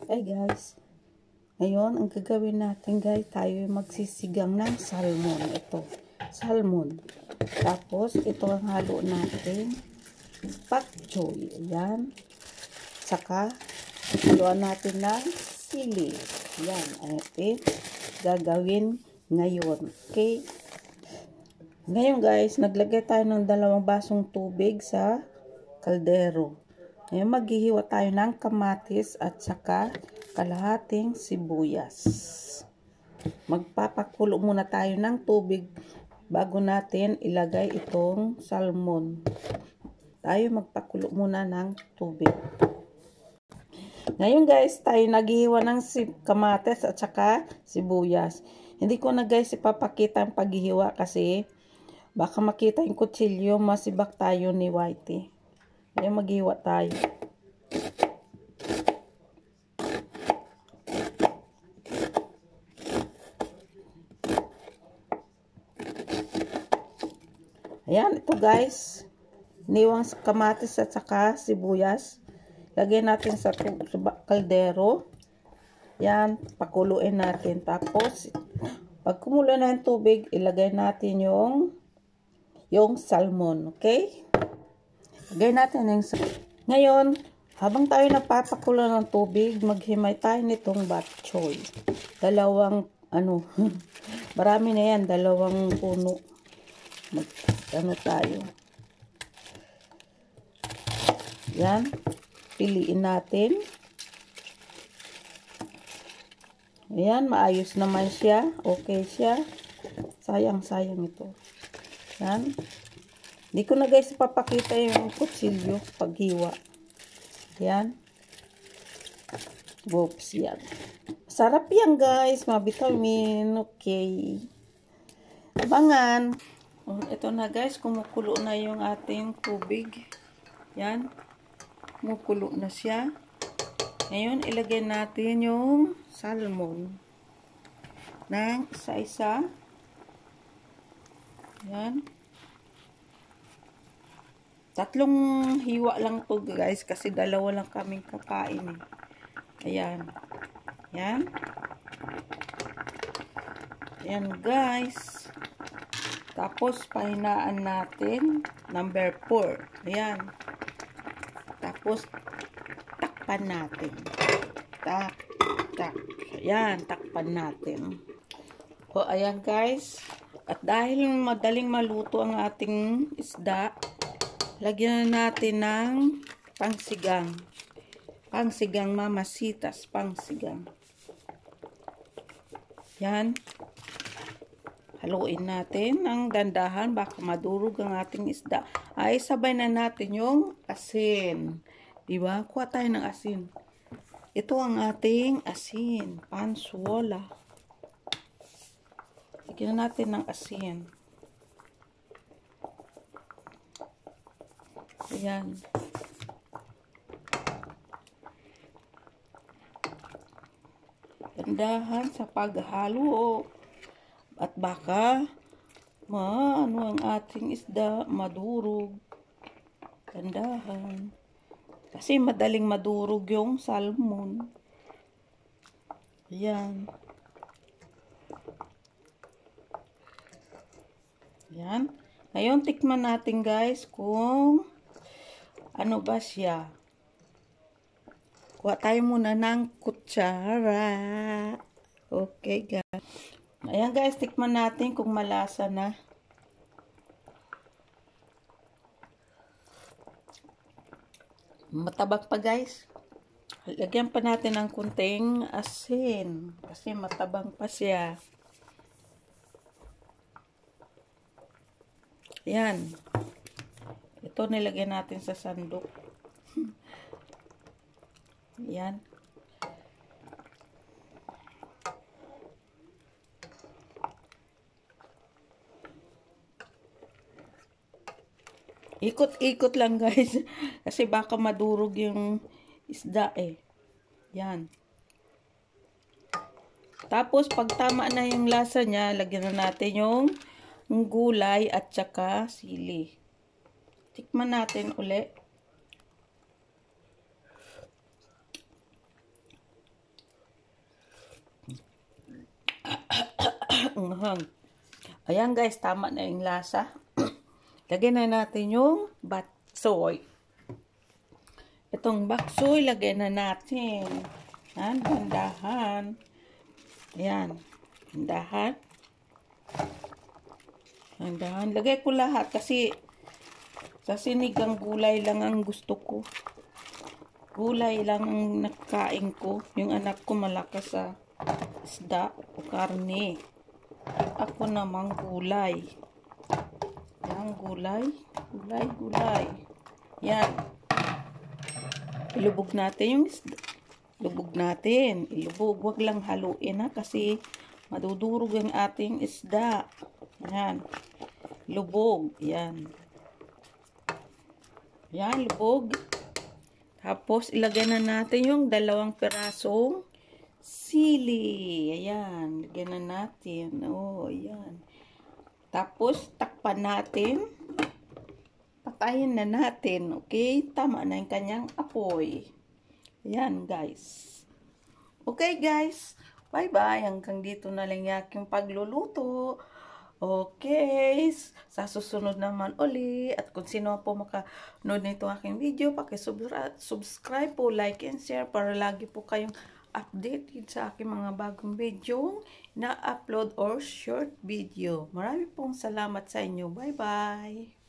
Hi guys, ngayon ang gagawin natin guys, tayo magsisigang ng salmon. Ito, salmon. Tapos ito ang halo natin, pak choy. Ayan. Saka haluan natin ng sili. Ayan, atin gagawin ngayon. Okay? Ngayon guys, naglagay tayo ng 2 basong tubig sa kaldero. Ngayon maghihiwa tayo ng kamatis at saka kalahating sibuyas. Magpapakulo muna tayo ng tubig bago natin ilagay itong salmon. Tayo magpakulo muna ng tubig. Ngayon guys, tayo naghihiwa ng kamatis at saka sibuyas. Hindi ko na guys ipapakita ang paghihiwa kasi baka makita yung kutsilyo, masibak tayo ni Whitey. Ngayon maghiwa tayo. Ayan, ito guys. Niwang kamatis at saka sibuyas. Lagyan natin sa kaldero. Yan, pakuluin natin. Tapos, pag kumulo na yung tubig, ilagay natin yung salmon. Okay? Lagay natin yung salmon. Ngayon, habang tayo napapakulo ng tubig, maghimay tayo nitong bok choy. Marami na yan, 2 puno. Tayo. Yan, piliin natin. Ayan, maayos naman siya. Okay siya. Sayang ito. Yan. Hindi ko na guys papakita yung kutsilyo paghiwa. Yan. Oops, yan. Sarap yan guys. Mabitamin. Okay. Abangan. Ito na guys. Kumukulo na yung ating tubig. Yan. Kumukulo na siya. Ngayon, ilagay natin yung salmon. Ng isa-isa. Yan. 3 hiwa lang to guys kasi 2 lang kaming kakain. Ayan. Yan. Ayan guys. Tapos pahinaan natin number 4. Ayan. Tapos takpan natin. Tak. Ayan, takpan natin. O ayan guys. At dahil madaling maluto ang ating isda, lagyan natin ng pangsigang. Pangsigang mamasitas, pangsigang. Yan. Haluin natin ng dandahan baka madurog ang ating isda. Ay sabay na natin yung asin. Diba? Kuha tayo ng asin. Ito ang ating asin. Pansuola. Lagyan natin ng asin. Ayan. Dandahan sa paghalo. At baka ang ating isda madurog. Dandahan. Kasi madaling madurog yung salmon. Ayan. Ayan. Ngayon, tikman natin guys kung ano ba siya. Kuha tayo muna ng kutsara. Okay guys. Ayan guys, tikman natin kung malasa na. Matabak pa guys. Lagyan pa natin ng kunting asin. Kasi matabang pa siya. Ayan. Ito nilagyan natin sa sandok. Ayan. Ikot-ikot lang guys. Kasi baka madurog yung isda eh. Yan. Tapos pag tama na yung lasa niya, lagyan na natin yung gulay at saka sili. Tikman natin uli. Anghang. Ayan guys, tama na yung lasa. Lagyan na natin yung batsoy. Itong baksoy, lagyan na natin. Yan, bandahan. Ayan, bandahan. Bandahan. Lagay ko lahat kasi sa sinigang gulay lang ang gusto ko. Gulay lang ang nakain ko. Yung anak ko malakas sa isda o karne. Ako namang gulay. Yan, gulay. Gulay. Yan. Ilubog natin yung isda. Lubog natin. Ilubog. Huwag lang haluin ha kasi madudurog ang ating isda. Yan. Lubog. Yan. Yan, lubog. Tapos, ilagay na natin yung 2 pirasong sili. Ayan. Lagyan na natin. Oh, ayan. Tapos, takpan natin. Patayin na natin. Okay? Tama na yung kanyang apoy. Ayan, guys. Okay, guys. Bye-bye. Hanggang dito na lang yung aking pagluluto. Okay. Sa susunod naman uli. At kung sino po makanood nito aking video, subscribe po, like, and share para lagi po kayong updated sa aking mga bagong video na upload or short video. Marami pong salamat sa inyo. Bye-bye.